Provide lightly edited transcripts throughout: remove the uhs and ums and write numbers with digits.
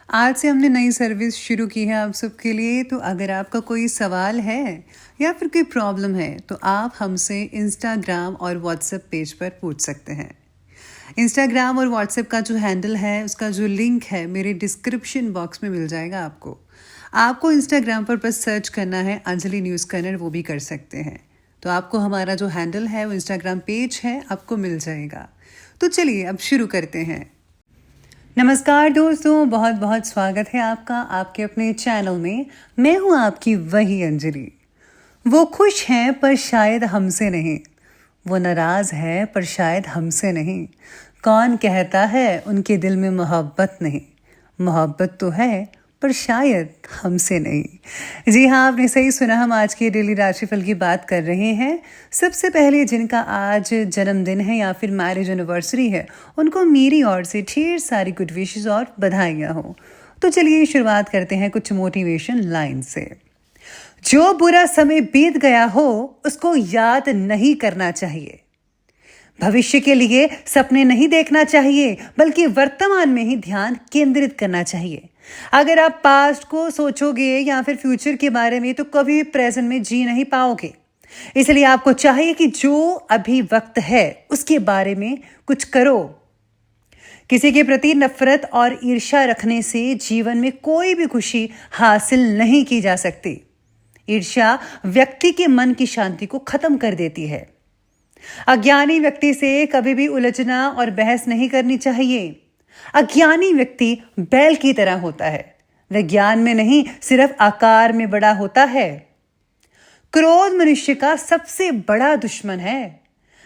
आज से हमने नई सर्विस शुरू की है आप सबके लिए। तो अगर आपका कोई सवाल है या फिर कोई प्रॉब्लम है तो आप हमसे इंस्टाग्राम और व्हाट्सएप पेज पर पूछ सकते हैं। इंस्टाग्राम और व्हाट्सएप का जो हैंडल है उसका जो लिंक है मेरे डिस्क्रिप्शन बॉक्स में मिल जाएगा आपको। आपको इंस्टाग्राम पर बस सर्च करना है अंजलि न्यूज़ कन्नड़, वो भी कर सकते हैं। तो आपको हमारा जो हैंडल है वो इंस्टाग्राम पेज है आपको मिल जाएगा। तो चलिए अब शुरू करते हैं। नमस्कार दोस्तों, बहुत बहुत स्वागत है आपका आपके अपने चैनल में। मैं हूं आपकी वही अंजलि। वो खुश हैं पर शायद हमसे नहीं, वो नाराज़ है पर शायद हमसे नहीं। कौन कहता है उनके दिल में मोहब्बत नहीं, मोहब्बत तो है पर शायद हमसे नहीं। जी हाँ, आपने सही सुना। हम आज के डेली राशिफल की बात कर रहे हैं। सबसे पहले जिनका आज जन्मदिन है या फिर मैरिज एनिवर्सरी है उनको मेरी ओर से ढेर सारी गुड विशेस और बधाइयाँ हो। तो चलिए शुरुआत करते हैं कुछ मोटिवेशन लाइन से। जो बुरा समय बीत गया हो उसको याद नहीं करना चाहिए। भविष्य के लिए सपने नहीं देखना चाहिए बल्कि वर्तमान में ही ध्यान केंद्रित करना चाहिए। अगर आप पास्ट को सोचोगे या फिर फ्यूचर के बारे में तो कभी प्रेजेंट में जी नहीं पाओगे। इसलिए आपको चाहिए कि जो अभी वक्त है उसके बारे में कुछ करो। किसी के प्रति नफरत और ईर्ष्या रखने से जीवन में कोई भी खुशी हासिल नहीं की जा सकती। ईर्ष्या व्यक्ति के मन की शांति को खत्म कर देती है। अज्ञानी व्यक्ति से कभी भी उलझना और बहस नहीं करनी चाहिए। अज्ञानी व्यक्ति बैल की तरह होता है, वह ज्ञान में नहीं सिर्फ आकार में बड़ा होता है। क्रोध मनुष्य का सबसे बड़ा दुश्मन है।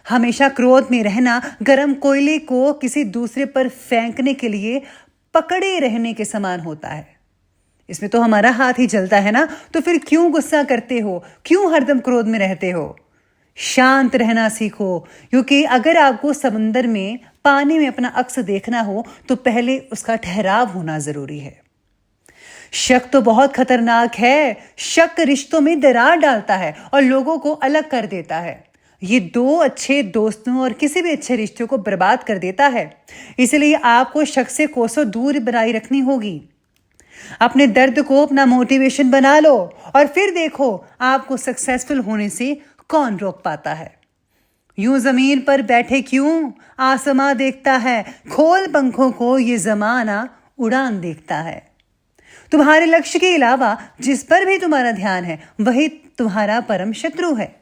हमेशा क्रोध में रहना गर्म कोयले को किसी दूसरे पर फेंकने के लिए पकड़े रहने के समान होता है। इसमें तो हमारा हाथ ही जलता है ना, तो फिर क्यों गुस्सा करते हो, क्यों हरदम क्रोध में रहते हो। शांत रहना सीखो, क्योंकि अगर आपको समंदर में पानी में अपना अक्स देखना हो तो पहले उसका ठहराव होना जरूरी है। शक तो बहुत खतरनाक है। शक रिश्तों में दरार डालता है और लोगों को अलग कर देता है। ये दो अच्छे दोस्तों और किसी भी अच्छे रिश्ते को बर्बाद कर देता है। इसलिए आपको शक से कोसों दूर बनाए रखनी होगी। अपने दर्द को अपना मोटिवेशन बना लो और फिर देखो आपको सक्सेसफुल होने से कौन रोक पाता है। यूं जमीन पर बैठे क्यों, आसमां देखता है। खोल पंखों को, ये जमाना उड़ान देखता है। तुम्हारे लक्ष्य के अलावा जिस पर भी तुम्हारा ध्यान है वही तुम्हारा परम शत्रु है।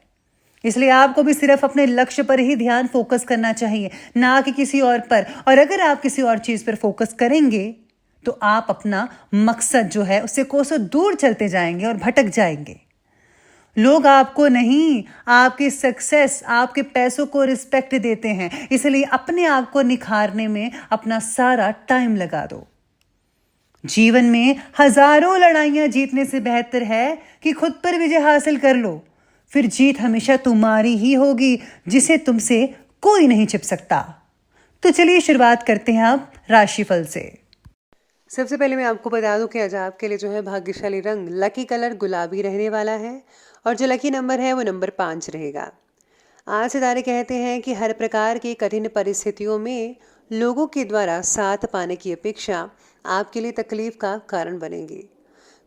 इसलिए आपको भी सिर्फ अपने लक्ष्य पर ही ध्यान फोकस करना चाहिए, ना कि किसी और पर। और अगर आप किसी और चीज पर फोकस करेंगे तो आप अपना मकसद जो है उससे कोसों दूर चलते जाएंगे और भटक जाएंगे। लोग आपको नहीं, आपकी सक्सेस, आपके पैसों को रिस्पेक्ट देते हैं। इसलिए अपने आप को निखारने में अपना सारा टाइम लगा दो। जीवन में हजारों लड़ाइयां जीतने से बेहतर है कि खुद पर विजय हासिल कर लो। फिर जीत हमेशा तुम्हारी ही होगी, जिसे तुमसे कोई नहीं छिप सकता। तो चलिए शुरुआत करते हैं अब राशिफल से। सबसे पहले मैं आपको बता दूं कि आज आपके लिए जो है भाग्यशाली रंग, लकी कलर गुलाबी रहने वाला है और जो लकी नंबर है वो नंबर 5 रहेगा। आज सितारे कहते हैं कि हर प्रकार की कठिन परिस्थितियों में लोगों के द्वारा साथ पाने की अपेक्षा आपके लिए तकलीफ का कारण बनेगी।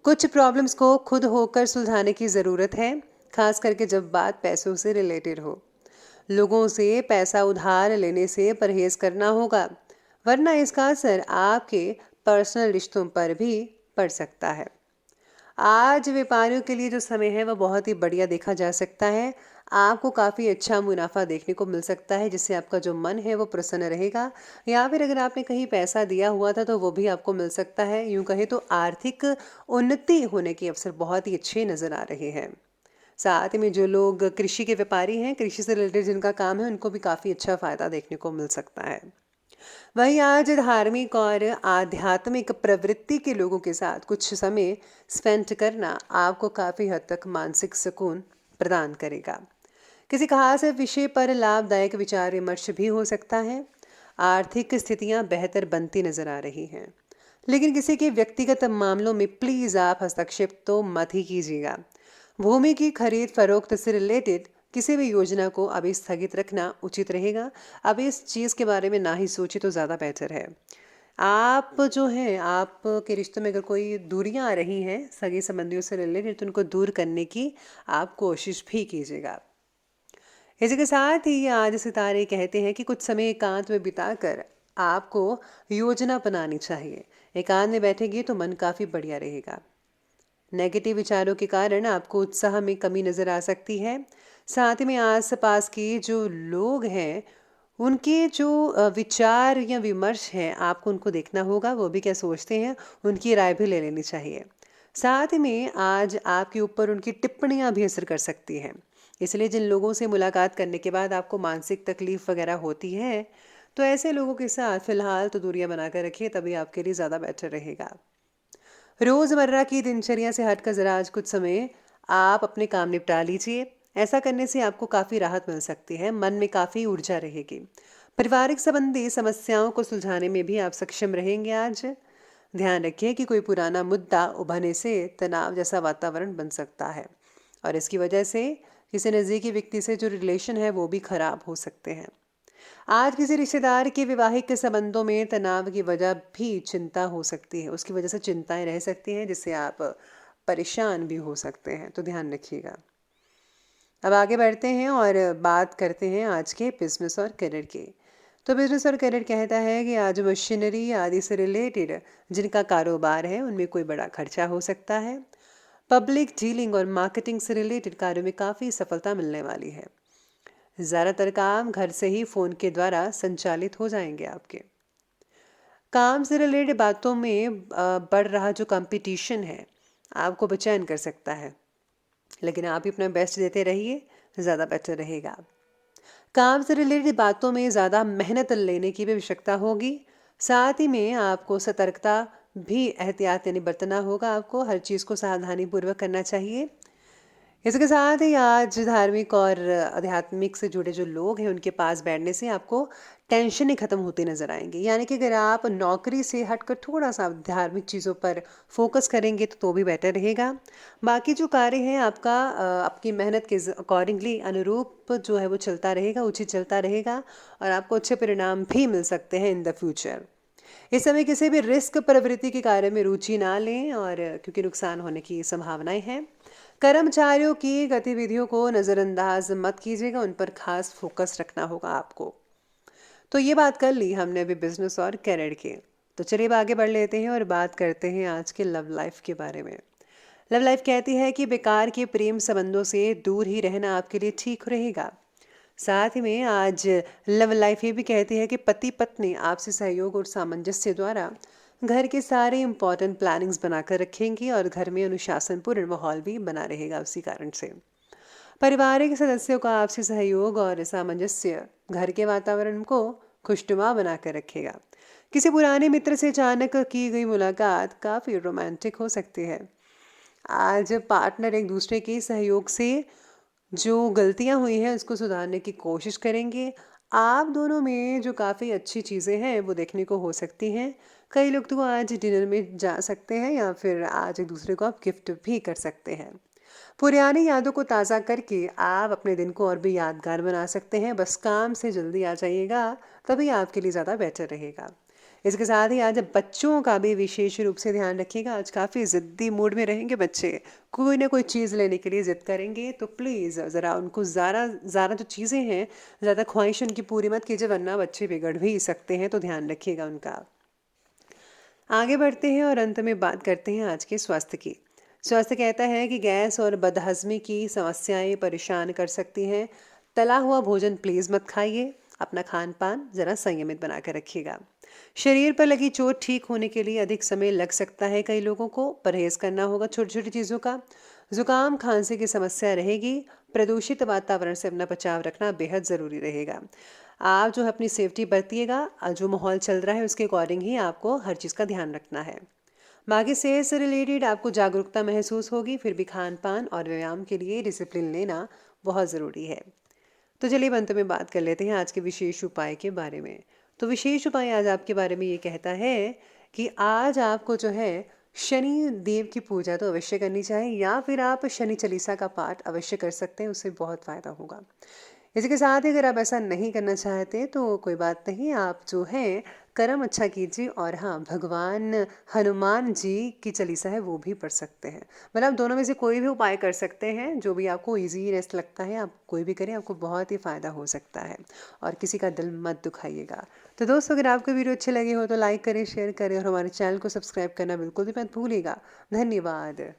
कुछ प्रॉब्लम्स को खुद होकर सुलझाने की ज़रूरत है, खास करके जब बात पैसों से रिलेटेड हो। लोगों से पैसा उधार लेने से परहेज करना होगा, वरना इसका असर आपके पर्सनल रिश्तों पर भी पड़ सकता है। आज व्यापारियों के लिए जो समय है वह बहुत ही बढ़िया देखा जा सकता है। आपको काफ़ी अच्छा मुनाफा देखने को मिल सकता है, जिससे आपका जो मन है वो प्रसन्न रहेगा। या फिर अगर आपने कहीं पैसा दिया हुआ था तो वो भी आपको मिल सकता है। यूँ कहें तो आर्थिक उन्नति होने के अवसर बहुत ही अच्छे नज़र आ रहे हैं। साथ में जो लोग कृषि के व्यापारी हैं, कृषि से रिलेटेड जिनका काम है, उनको भी काफ़ी अच्छा फ़ायदा देखने को मिल सकता है। वहीं आज धार्मिक और आध्यात्मिक प्रवृत्ति के लोगों के साथ कुछ समय स्पेंड करना आपको काफ़ी हद तक मानसिक सुकून प्रदान करेगा। किसी खास विषय पर लाभदायक विचार विमर्श भी हो सकता है। आर्थिक स्थितियां बेहतर बनती नजर आ रही हैं, लेकिन किसी के व्यक्तिगत मामलों में प्लीज़ आप हस्तक्षेप तो मत ही कीजिएगा। भूमि की खरीद फरोख्त से रिलेटेड किसी भी योजना को अभी स्थगित रखना उचित रहेगा। अभी इस चीज़ के बारे में ना ही सोचे तो ज़्यादा बेहतर है। आप जो हैं आपके रिश्तों में अगर कोई दूरियां आ रही हैं सगे संबंधियों से रिलेटेड तो उनको दूर करने की आप कोशिश भी कीजिएगा। इसी के साथ ही आज सितारे कहते हैं कि कुछ समय एकांत में बिताकर आपको योजना बनानी चाहिए। एकांत में बैठेंगे तो मन काफ़ी बढ़िया रहेगा। नेगेटिव विचारों के कारण आपको उत्साह में कमी नज़र आ सकती है। साथ ही में आस पास के जो लोग हैं उनके जो विचार या विमर्श हैं आपको उनको देखना होगा, वो भी क्या सोचते हैं, उनकी राय भी ले लेनी चाहिए। साथ ही में आज आपके ऊपर उनकी टिप्पणियां भी असर कर सकती हैं। इसलिए जिन लोगों से मुलाकात करने के बाद आपको मानसिक तकलीफ वगैरह होती है तो ऐसे लोगों के साथ फिलहाल तो दूरियां बनाकर रखिए, तभी आपके लिए ज़्यादा बेटर रहेगा। रोज़मर्रा की दिनचर्या से हटकर ज़रा आज कुछ समय आप अपने काम निपटा लीजिए। ऐसा करने से आपको काफ़ी राहत मिल सकती है, मन में काफ़ी ऊर्जा रहेगी। पारिवारिक संबंधी समस्याओं को सुलझाने में भी आप सक्षम रहेंगे आज। ध्यान रखिए कि कोई पुराना मुद्दा उभरने से तनाव जैसा वातावरण बन सकता है और इसकी वजह से किसी नज़दीकी व्यक्ति से जो रिलेशन है वो भी खराब हो सकते हैं। आज किसी रिश्तेदार के वैवाहिक संबंधों में तनाव की वजह भी चिंता हो सकती है, उसकी वजह से चिंताएं रह सकती हैं जिससे आप परेशान भी हो सकते हैं, तो ध्यान रखिएगा। अब आगे बढ़ते हैं और बात करते हैं आज के बिजनेस और करियर की। तो बिजनेस और करियर कहता है कि आज मशीनरी आदि से रिलेटेड जिनका कारोबार है उनमें कोई बड़ा खर्चा हो सकता है। पब्लिक डीलिंग और मार्केटिंग से रिलेटेड कार्यों में काफ़ी सफलता मिलने वाली है। ज़्यादातर काम घर से ही फ़ोन के द्वारा संचालित हो जाएंगे आपके। काम से रिलेटेड बातों में बढ़ रहा जो कंपटीशन है आपको बेचैन कर सकता है, लेकिन आप ही अपना बेस्ट देते रहिए, ज़्यादा बेटर रहेगा। काम से रिलेटेड बातों में ज़्यादा मेहनत लेने की भी आवश्यकता होगी। साथ ही में आपको सतर्कता भी एहतियात यानी बरतना होगा, आपको हर चीज़ को सावधानी पूर्वक करना चाहिए। इसके साथ ही आज धार्मिक और आध्यात्मिक से जुड़े जो लोग हैं उनके पास बैठने से आपको टेंशन खत्म होती नजर आएंगी। यानी कि अगर आप नौकरी से हटकर थोड़ा सा धार्मिक चीज़ों पर फोकस करेंगे तो भी बेटर रहेगा। बाकी जो कार्य है आपका आपकी मेहनत के अकॉर्डिंगली अनुरूप जो है वो चलता रहेगा, उचित चलता रहेगा और आपको अच्छे परिणाम भी मिल सकते हैं इन द फ्यूचर। इस समय किसी भी रिस्क प्रवृत्ति के कार्य में रुचि ना लें और क्योंकि नुकसान होने की संभावनाएं हैं। कर्मचारियों की गतिविधियों को नज़रअंदाज मत कीजिएगा, उन पर खास फोकस रखना होगा आपको। तो ये बात कर ली हमने अभी बिजनेस और करियर के। तो चलिए अब आगे बढ़ लेते हैं और बात करते हैं आज के लव लाइफ के बारे में। लव लाइफ कहती है कि बेकार के प्रेम संबंधों से दूर ही रहना आपके लिए ठीक रहेगा। साथ ही में आज लव लाइफ ये भी कहती है कि पति पत्नी आपसी सहयोग और सामंजस्य द्वारा घर के सारे इंपॉर्टेंट प्लानिंग्स बनाकर रखेंगी और घर में अनुशासनपूर्ण माहौल भी बना रहेगा। उसी कारण से पारिवारिक सदस्यों का आपसी सहयोग और सामंजस्य घर के वातावरण को खुशनुमा बनाकर रखेगा। किसी पुराने मित्र से अचानक की गई मुलाकात काफ़ी रोमांटिक हो सकती है। आज पार्टनर एक दूसरे के सहयोग से जो गलतियां हुई हैं उसको सुधारने की कोशिश करेंगे। आप दोनों में जो काफ़ी अच्छी चीज़ें हैं वो देखने को हो सकती हैं। कई लोग तो आज डिनर में जा सकते हैं या फिर आज एक दूसरे को आप गिफ्ट भी कर सकते हैं। पुरानी यादों को ताज़ा करके आप अपने दिन को और भी यादगार बना सकते हैं। बस काम से जल्दी आ जाइएगा, तभी आपके लिए ज़्यादा बेटर रहेगा। इसके साथ ही आज बच्चों का भी विशेष रूप से ध्यान रखिएगा। आज काफ़ी ज़िद्दी मूड में रहेंगे बच्चे, कोई ना कोई चीज़ लेने के लिए ज़िद करेंगे, तो प्लीज़ ज़रा उनको ज़्यादा ज़्यादा जो चीज़ें हैं ज़्यादा ख्वाहिश उनकी पूरी मत कीजिए, वरना बच्चे बिगड़ भी सकते हैं, तो ध्यान रखिएगा उनका। आगे बढ़ते हैं और अंत में बात करते हैं आज के स्वास्थ्य की। स्वास्थ्य कहता है कि गैस और बदहजमी की समस्याएं परेशान कर सकती हैं। तला हुआ भोजन प्लीज़ मत खाइए। अपना खान पान ज़रा संयमित बना कर रखिएगा। शरीर पर लगी चोट ठीक होने के लिए अधिक समय लग सकता है। कई लोगों को परहेज़ करना होगा छोटी छोटी चीज़ों का। जुकाम खांसी की समस्या रहेगी। प्रदूषित वातावरण से अपना बचाव रखना बेहद ज़रूरी रहेगा। आप जो है अपनी सेफ्टी बरतिएगा, जो माहौल चल रहा है उसके अकॉर्डिंग ही आपको हर चीज़ का ध्यान रखना है। बाकी सेहत से रिलेटेड आपको जागरूकता महसूस होगी, फिर भी खान पान और व्यायाम के लिए डिसिप्लिन लेना बहुत ज़रूरी है। तो चलिए अंत में बात कर लेते हैं आज के विशेष उपाय के बारे में। तो विशेष उपाय आज आपके बारे में ये कहता है कि आज आपको जो है शनि देव की पूजा तो अवश्य करनी चाहिए, या फिर आप शनि चालीसा का पाठ अवश्य कर सकते हैं, उससे बहुत फ़ायदा होगा। इसी के साथ ही अगर आप ऐसा नहीं करना चाहते तो कोई बात नहीं, आप जो है कर्म अच्छा कीजिए और हाँ, भगवान हनुमान जी की चालीसा है वो भी पढ़ सकते हैं। मतलब दोनों में से कोई भी उपाय कर सकते हैं, जो भी आपको ईज़ीएस्ट लगता है आप कोई भी करें, आपको बहुत ही फ़ायदा हो सकता है और किसी का दिल मत दुखाइएगा। तो दोस्तों, अगर आपको वीडियो अच्छे लगे हो तो लाइक करें, शेयर करें और हमारे चैनल को सब्सक्राइब करना बिल्कुल भी मत भूलिएगा। धन्यवाद।